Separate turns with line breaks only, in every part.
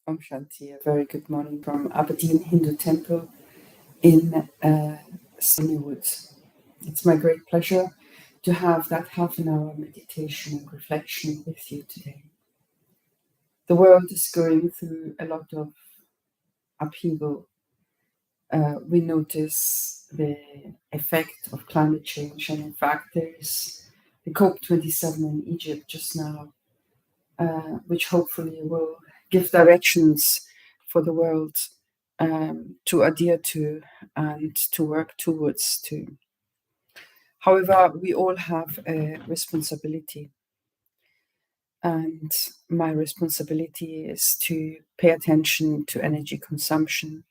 Om Shanti, a very good morning from Aberdeen Hindu Temple in Sunny Woods. It's my great pleasure to have that half an hour meditation and reflection with you today. The world is going through a lot of upheaval. We notice the effect of climate change, and in fact there is the COP27 in Egypt just now, which hopefully will give directions for the world to adhere to and to work towards too. However, we all have a responsibility, and my responsibility is to pay attention to energy consumption,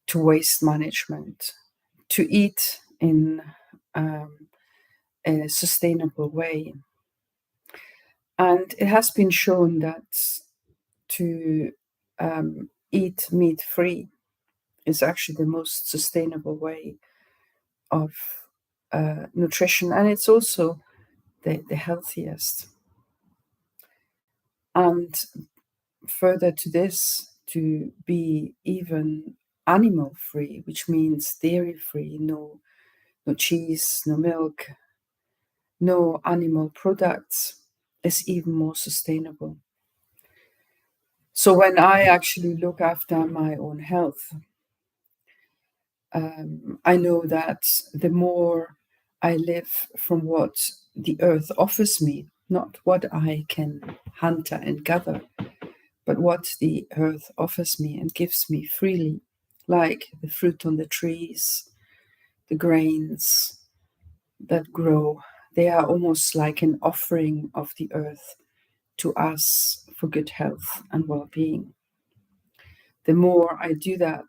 to waste management, to eat in a sustainable way. And it has been shown that to eat meat-free is actually the most sustainable way of nutrition, and it's also the healthiest. And further to this, to be even animal-free, which means dairy-free, no cheese, no milk, no animal products, is even more sustainable. So when I actually look after my own health, I know that the more I live from what the earth offers me, not what I can hunt and gather, but what the earth offers me and gives me freely, like the fruit on the trees, the grains that grow. They are almost like an offering of the earth to us for good health and well-being. The more I do that,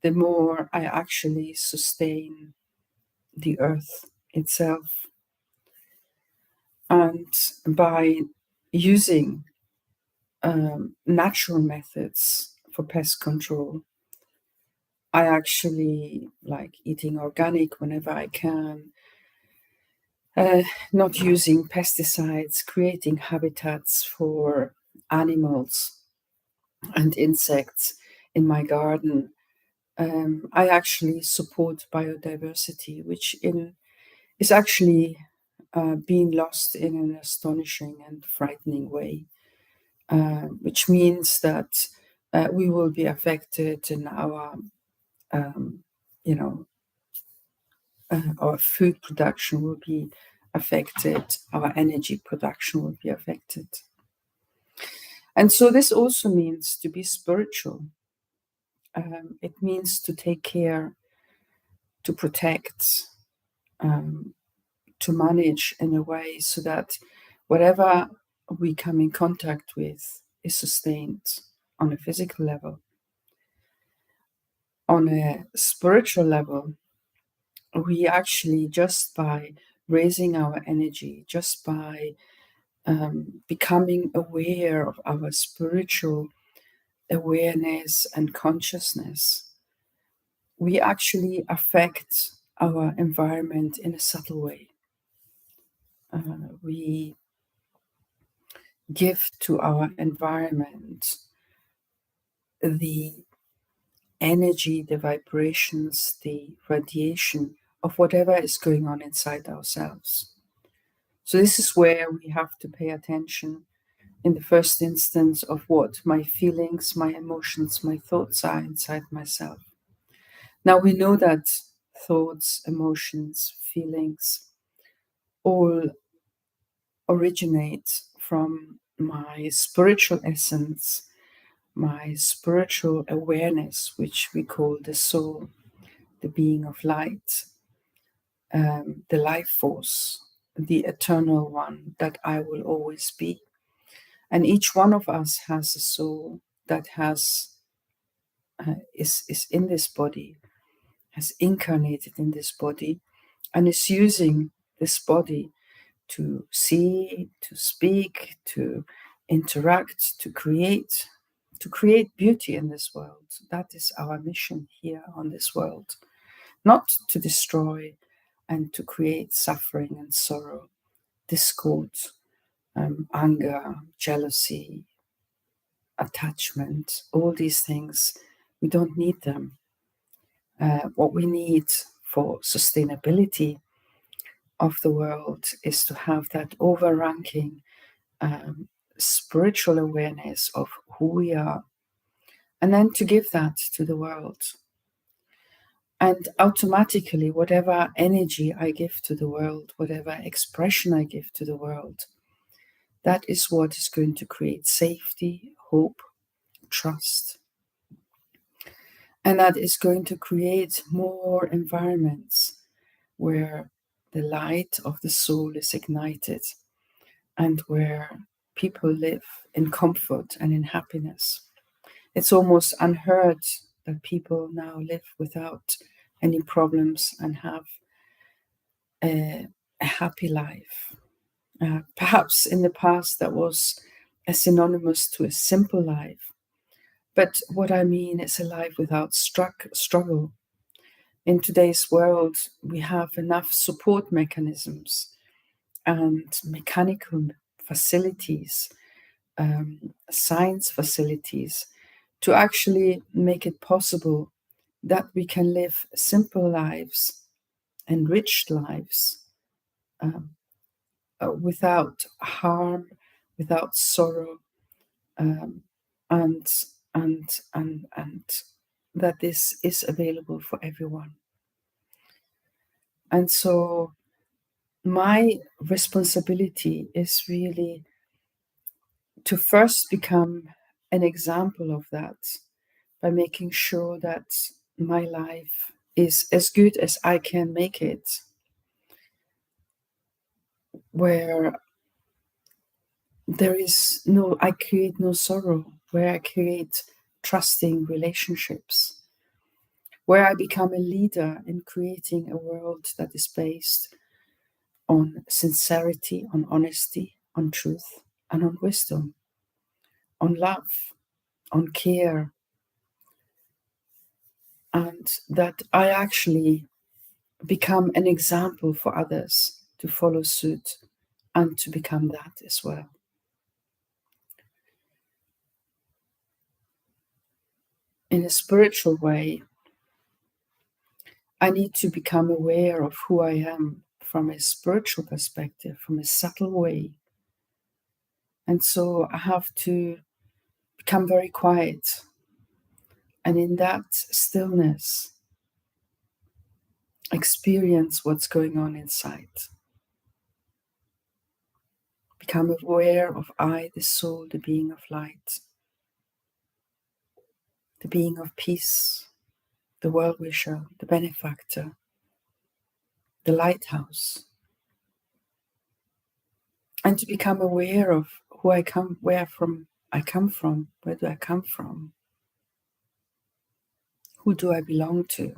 the more I actually sustain the earth itself. And by using natural methods for pest control, I actually like eating organic whenever I can, not using pesticides, creating habitats for animals and insects in my garden. I actually support biodiversity, which is actually being lost in an astonishing and frightening way, which means that we will be affected in our, our food production will be affected, our energy production will be affected. And so this also means to be spiritual. It means to take care, to protect, to manage in a way so that whatever we come in contact with is sustained on a physical level. On a spiritual level, we actually, just by raising our energy, just by becoming aware of our spiritual awareness and consciousness, we actually affect our environment in a subtle way. We give to our environment the energy, the vibrations, the radiation of whatever is going on inside ourselves. So this is where we have to pay attention in the first instance of what my feelings, my emotions, my thoughts are inside myself. Now we know that thoughts, emotions, feelings all originate from my spiritual essence, my spiritual awareness, which we call the soul, the being of light, the life force, the eternal one that I will always be. And each one of us has a soul that is in this body, has incarnated in this body, and is using this body to see, to speak, to interact, to create beauty in this world. That is our mission here on this world. Not to destroy and to create suffering and sorrow, discord, anger, jealousy, attachment, all these things, we don't need them. What we need for sustainability of the world is to have that overranking spiritual awareness of who we are, and then to give that to the world. And automatically, whatever energy I give to the world, whatever expression I give to the world, that is what is going to create safety, hope, trust. And that is going to create more environments where the light of the soul is ignited and where people live in comfort and in happiness. It's almost unheard that people now live without any problems and have a happy life. Perhaps in the past that was synonymous to a simple life. But what I mean is a life without struggle. In today's world, we have enough support mechanisms and mechanical facilities, science facilities, to actually make it possible that we can live simple lives, enriched lives, without harm, without sorrow, and that this is available for everyone. And so my responsibility is really to first become an example of that by making sure that my life is as good as I can make it, where I create no sorrow, where I create trusting relationships, where I become a leader in creating a world that is based on sincerity, on honesty, on truth, and on wisdom, on love, on care, and that I actually become an example for others to follow suit and to become that as well. In a spiritual way, I need to become aware of who I am from a spiritual perspective, from a subtle way. And so I have to become very quiet. And in that stillness, experience what's going on inside. Become aware of I, the soul, the being of light, the being of peace, the well-wisher, the benefactor, the lighthouse. And to become aware of who I come, where I come from, where do I come from? Who do I belong to?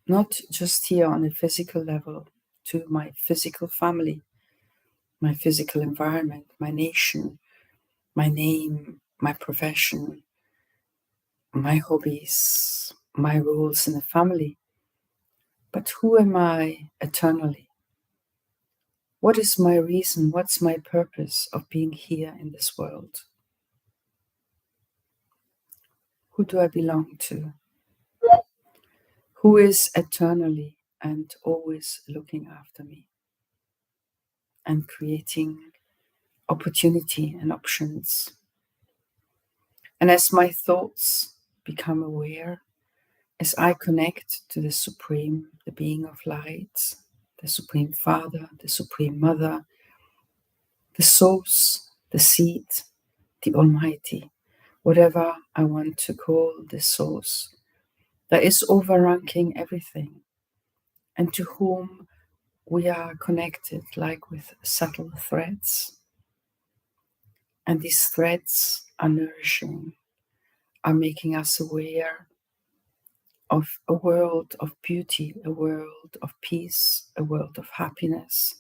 Not just here on a physical level, to my physical family, my physical environment, my nation, my name, my profession, my hobbies, my roles in the family. But who am I eternally? What is my reason? What's my purpose of being here in this world? Who do I belong to? Who is eternally and always looking after me and creating opportunity and options? And as my thoughts become aware, as I connect to the Supreme, the being of light, the Supreme Father, the Supreme Mother, the Source, the Seed, the Almighty, whatever I want to call the Source, that is overranking everything, and to whom we are connected like with subtle threads. And these threads are nourishing, are making us aware of a world of beauty, a world of peace, a world of happiness,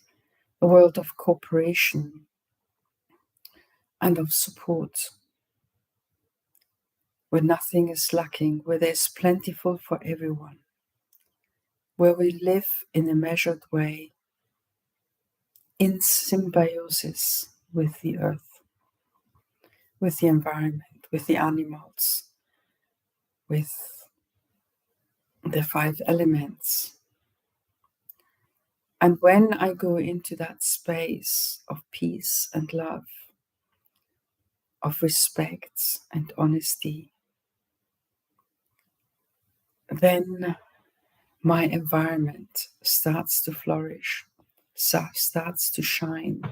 a world of cooperation and of support, where nothing is lacking, where there's plentiful for everyone, where we live in a measured way, in symbiosis with the earth, with the environment, with the animals, with the 5 elements. And when I go into that space of peace and love, of respect and honesty, then my environment starts to flourish, starts to shine.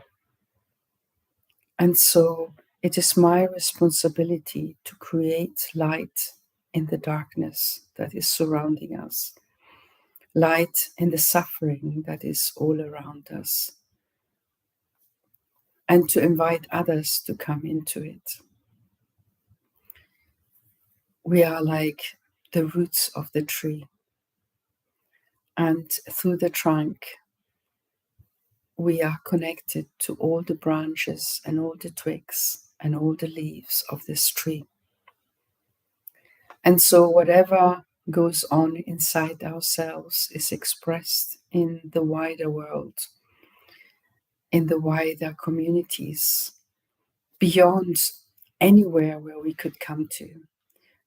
And so it is my responsibility to create light in the darkness that is surrounding us, light in the suffering that is all around us, and to invite others to come into it. We are like the roots of the tree, and through the trunk we are connected to all the branches and all the twigs and all the leaves of this tree. And so whatever goes on inside ourselves is expressed in the wider world, in the wider communities, beyond anywhere where we could come to.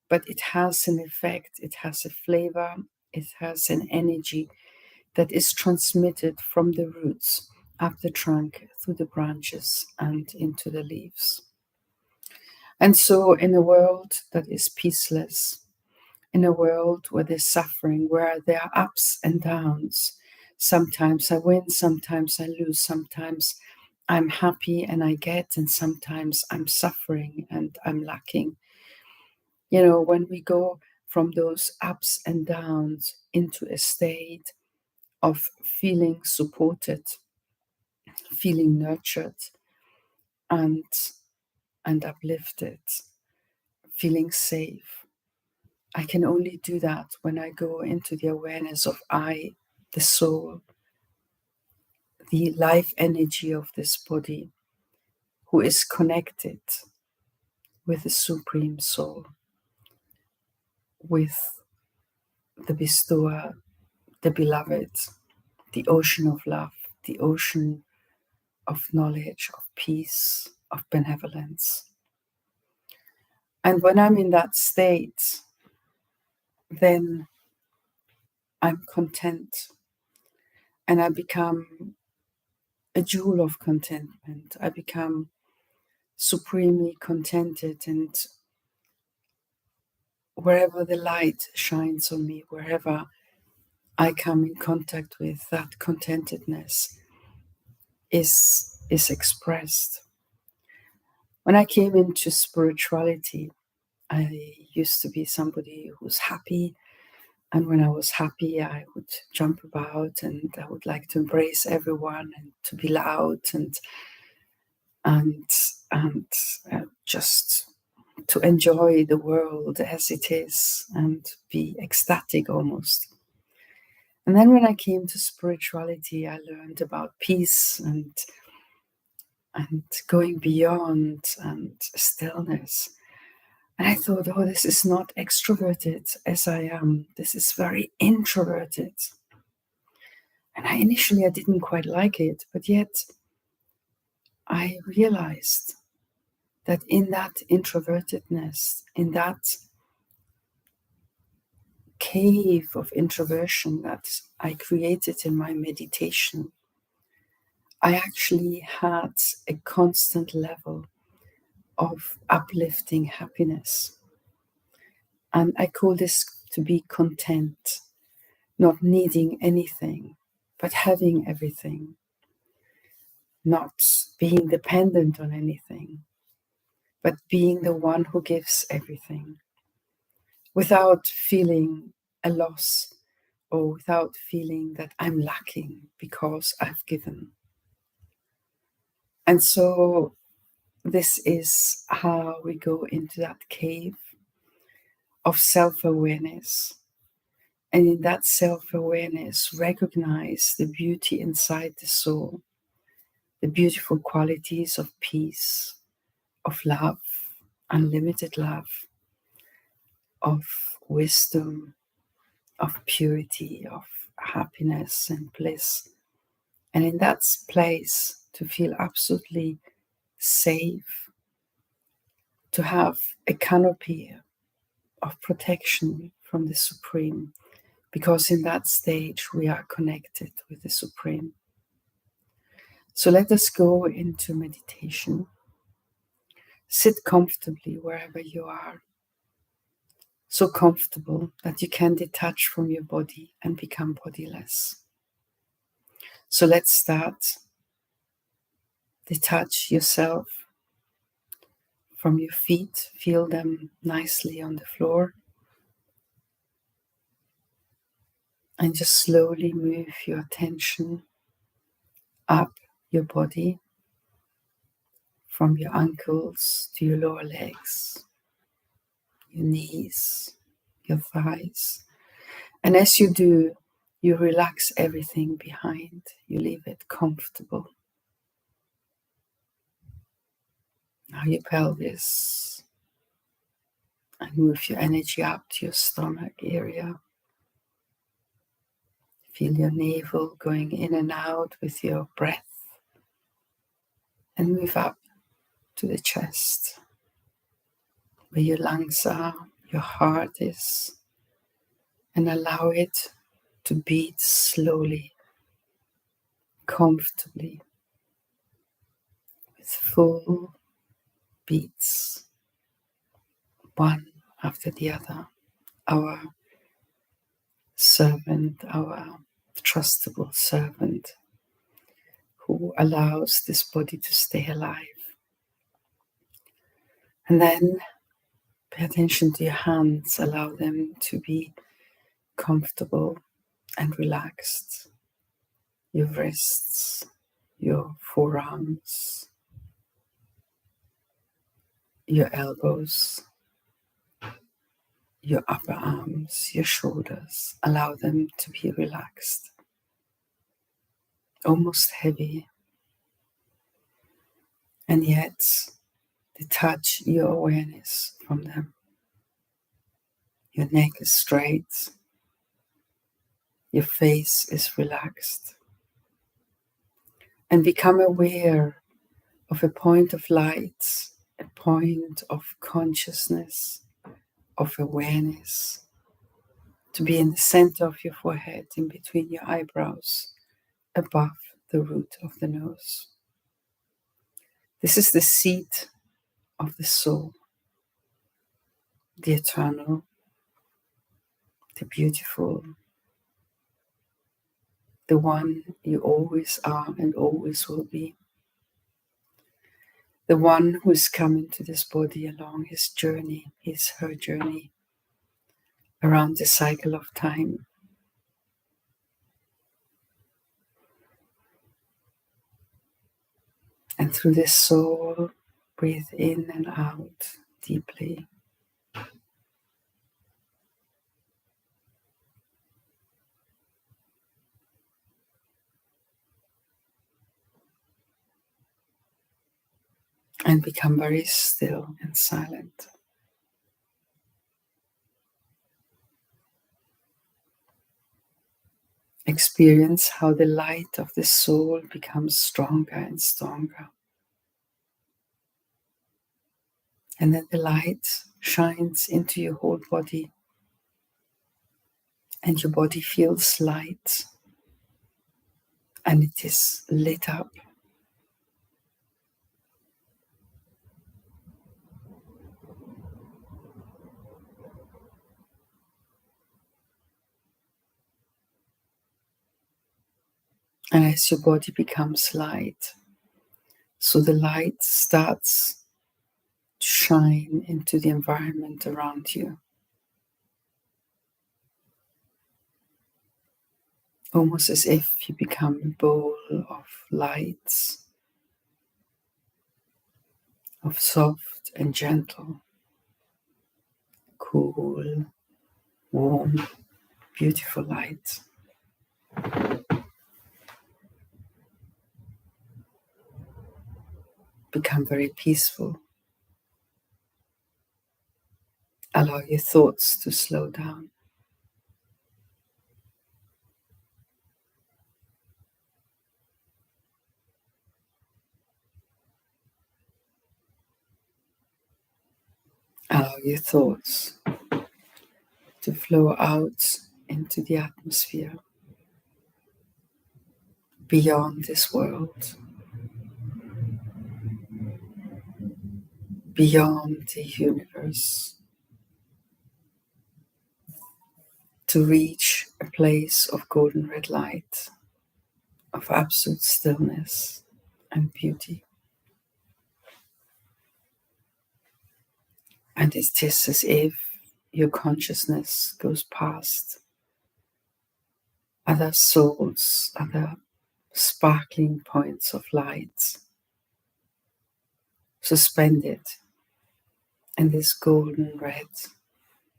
But it has an effect, it has a flavor, it has an energy that is transmitted from the roots up the trunk, through the branches and into the leaves. And so in a world that is peaceless, in a world where there's suffering, where there are ups and downs, sometimes I win, sometimes I lose, sometimes I'm happy and I get, and sometimes I'm suffering and I'm lacking. You know, when we go from those ups and downs into a state of feeling supported, feeling nurtured and uplifted, feeling safe, I can only do that when I go into the awareness of I, the soul, the life energy of this body, who is connected with the Supreme Soul, with the bestower, the beloved, the ocean of love, the ocean of knowledge, of peace, of benevolence. And when I'm in that state, then I'm content and I become a jewel of contentment. I become supremely contented, and wherever the light shines on me, wherever I come in contact with, that contentedness is expressed. When I came into spirituality, I used to be somebody who's happy, and when I was happy I would jump about and I would like to embrace everyone and to be loud and just to enjoy the world as it is and be ecstatic almost. And then when I came to spirituality, I learned about peace and going beyond and stillness. And I thought, oh, this is not extroverted as I am. This is very introverted. And initially I didn't quite like it, but yet I realized that in that introvertedness, in that cave of introversion that I created in my meditation, I actually had a constant level of uplifting happiness. And I call this to be content, not needing anything, but having everything, not being dependent on anything, but being the one who gives everything, without feeling a loss or without feeling that I'm lacking because I've given. And so this is how we go into that cave of self-awareness. And in that self-awareness, recognize the beauty inside the soul, the beautiful qualities of peace, of love, unlimited love, of wisdom, of purity, of happiness and bliss. And in that place, to feel absolutely safe, to have a canopy of protection from the Supreme, because in that stage we are connected with the Supreme. So let us go into meditation. Sit comfortably wherever you are, so comfortable that you can detach from your body and become bodiless. So let's start. Detach yourself from your feet, feel them nicely on the floor, and just slowly move your attention up your body, from your ankles to your lower legs, your knees, your thighs. And as you do, you relax everything behind. You leave it comfortable. Now your pelvis, and move your energy up to your stomach area. Feel your navel going in and out with your breath. And move up to the chest, where your lungs are, your heart is. And allow it to beat slowly, comfortably, with full beats, one after the other. Our servant, our trustable servant, who allows this body to stay alive. And then pay attention to your hands, allow them to be comfortable and relaxed. Your wrists, your forearms, your elbows, your upper arms, your shoulders. Allow them to be relaxed, almost heavy, and yet detach your awareness from them. Your neck is straight, your face is relaxed, and become aware of a point of light, a point of consciousness, of awareness, to be in the center of your forehead, in between your eyebrows, above the root of the nose. This is the seat of the soul, the eternal, the beautiful, the one you always are and always will be. The one who is coming to this body along his journey, her journey around the cycle of time. And through this soul, breathe in and out deeply. And become very still and silent. Experience how the light of the soul becomes stronger and stronger. And then the light shines into your whole body, and your body feels light, and it is lit up. And as your body becomes light, so the light starts to shine into the environment around you. Almost as if you become a bowl of lights, of soft and gentle, cool, warm, beautiful light. Become very peaceful. Allow your thoughts to slow down. allow your thoughts to flow out into the atmosphere, beyond this world, beyond the universe, to reach a place of golden red light, of absolute stillness and beauty. And it is as if your consciousness goes past other souls, other sparkling points of light, suspended in this golden red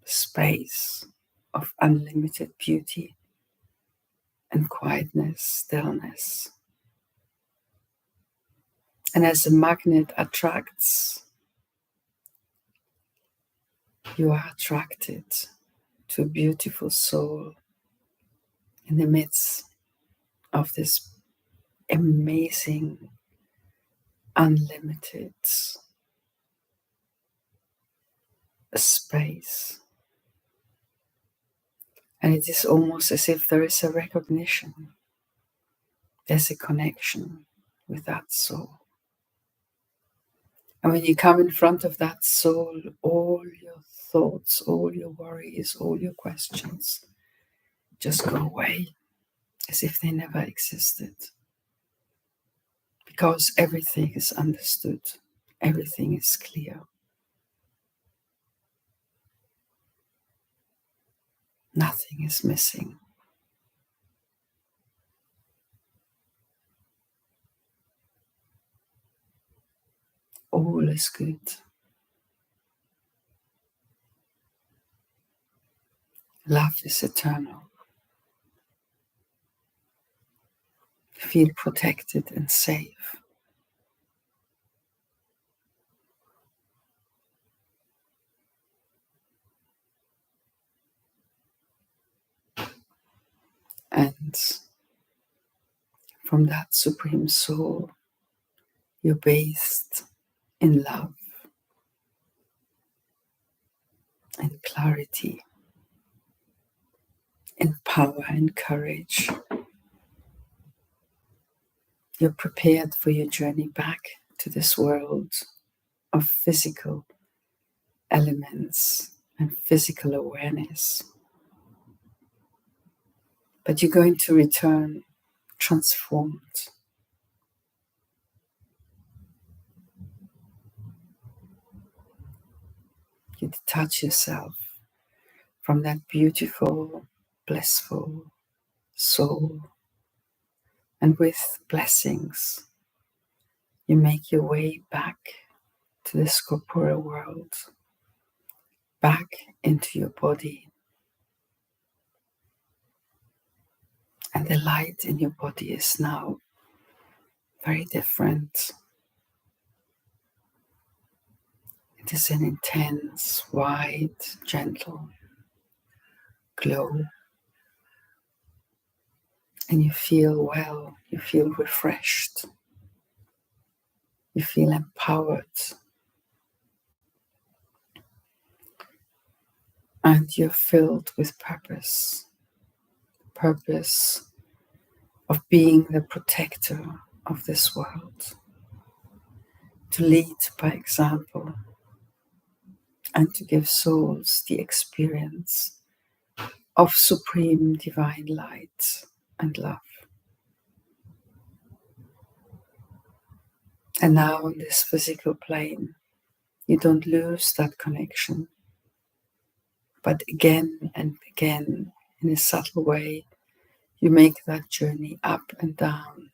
space of unlimited beauty and quietness, stillness. And as a magnet attracts, you are attracted to a beautiful soul in the midst of this amazing, unlimited space. And it is almost as if there is a recognition, there's a connection with that soul. And when you come in front of that soul, all your thoughts, all your worries, all your questions just go away as if they never existed. Because everything is understood, everything is clear. Nothing is missing. All is good. Love is eternal. Feel protected and safe. And from that Supreme Soul, you're bathed in love and clarity, in power and courage. You're prepared for your journey back to this world of physical elements and physical awareness. But you're going to return transformed. You detach yourself from that beautiful, blissful soul. And with blessings, you make your way back to this corporeal world, back into your body. And the light in your body is now very different. It is an intense, white, gentle glow. And you feel well, you feel refreshed, you feel empowered. And you're filled with purpose. Purpose of being the protector of this world. To lead by example. And to give souls the experience of supreme divine light and love. And now on this physical plane, you don't lose that connection. But again and again, in a subtle way, you make that journey up and down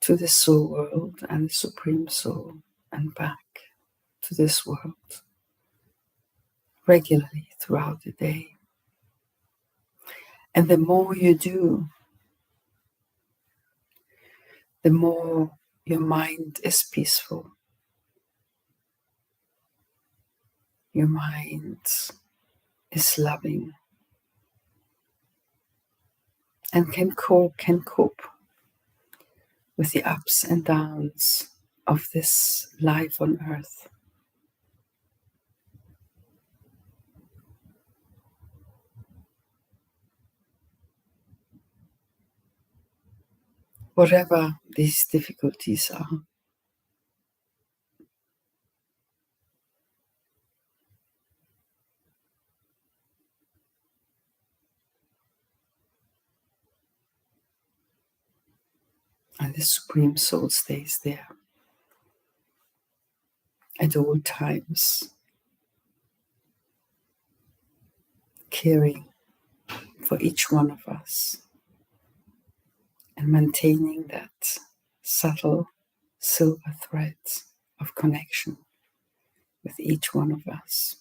to the soul world and the Supreme Soul and back to this world regularly throughout the day. And the more you do, the more your mind is peaceful. Your mind is loving and can cope with the ups and downs of this life on earth. whatever these difficulties are. And the Supreme Soul stays there at all times, caring for each one of us and maintaining that subtle silver thread of connection with each one of us.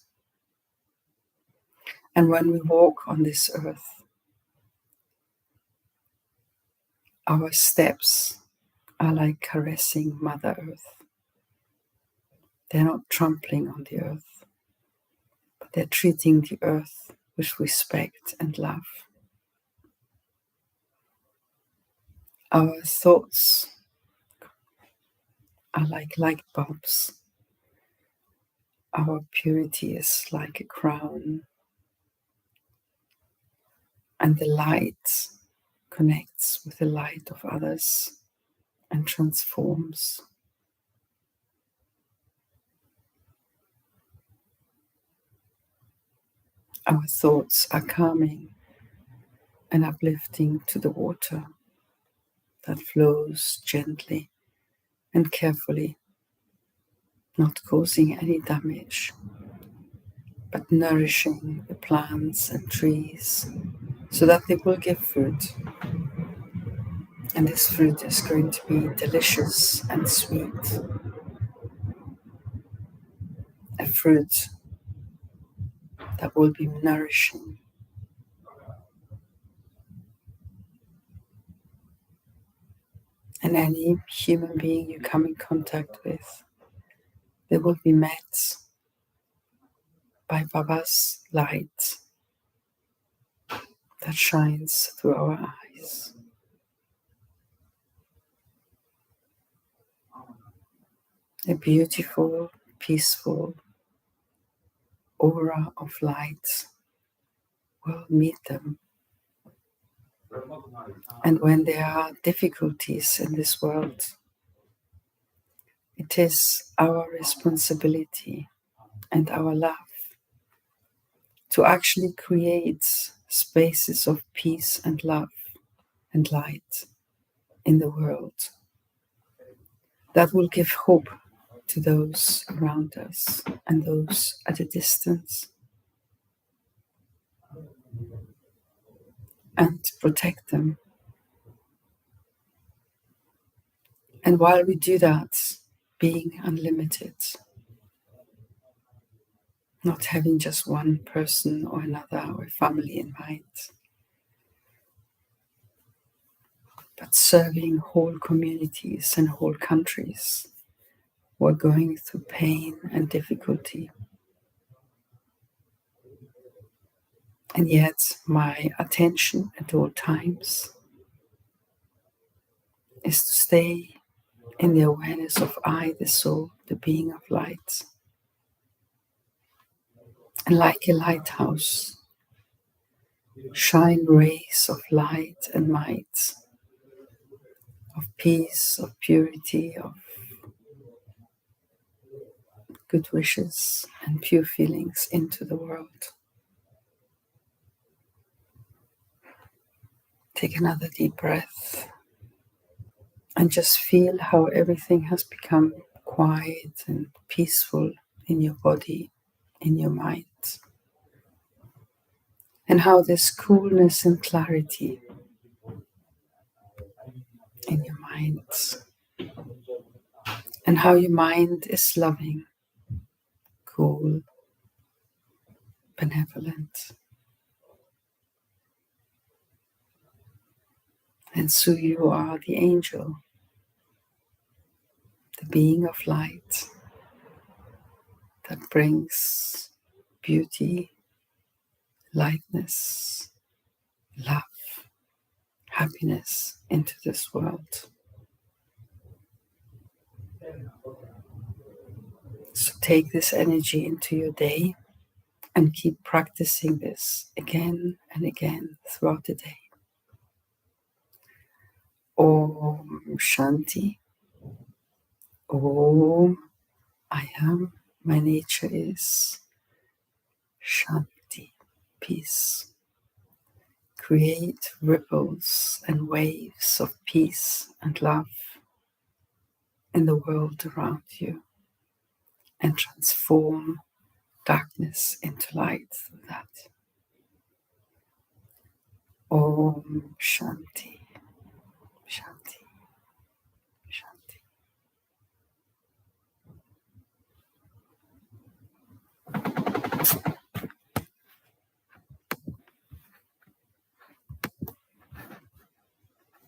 And when we walk on this earth, our steps are like caressing Mother Earth. They're not trampling on the earth, but they're treating the earth with respect and love. Our thoughts are like light bulbs. Our purity is like a crown, and the light connects with the light of others and transforms. Our thoughts are calming and uplifting to the water that flows gently and carefully, not causing any damage, but nourishing the plants and trees so that they will give fruit. And this fruit is going to be delicious and sweet. A fruit that will be nourishing. And any human being you come in contact with, they will be met by Baba's light that shines through our eyes. A beautiful, peaceful aura of light will meet them. And when there are difficulties in this world, it is our responsibility and our love to actually create spaces of peace and love and light in the world that will give hope to those around us and those at a distance, and protect them. And while we do that, being unlimited, not having just one person or another or family in mind, but serving whole communities and whole countries who are going through pain and difficulty. And yet my attention at all times is to stay in the awareness of I, the soul, the being of light. And like a lighthouse, shine rays of light and might, of peace, of purity, of good wishes and pure feelings into the world. Take another deep breath and just feel how everything has become quiet and peaceful in your body, in your mind, and how there's coolness and clarity in your mind, and how your mind is loving, cool, benevolent. And so you are the angel, the being of light that brings beauty, lightness, love, happiness into this world. So take this energy into your day and keep practicing this again and again throughout the day. Om Shanti. Om. I am. My nature is Shanti. Peace. Create ripples and waves of peace and love in the world around you and transform darkness into light through that. Om Shanti.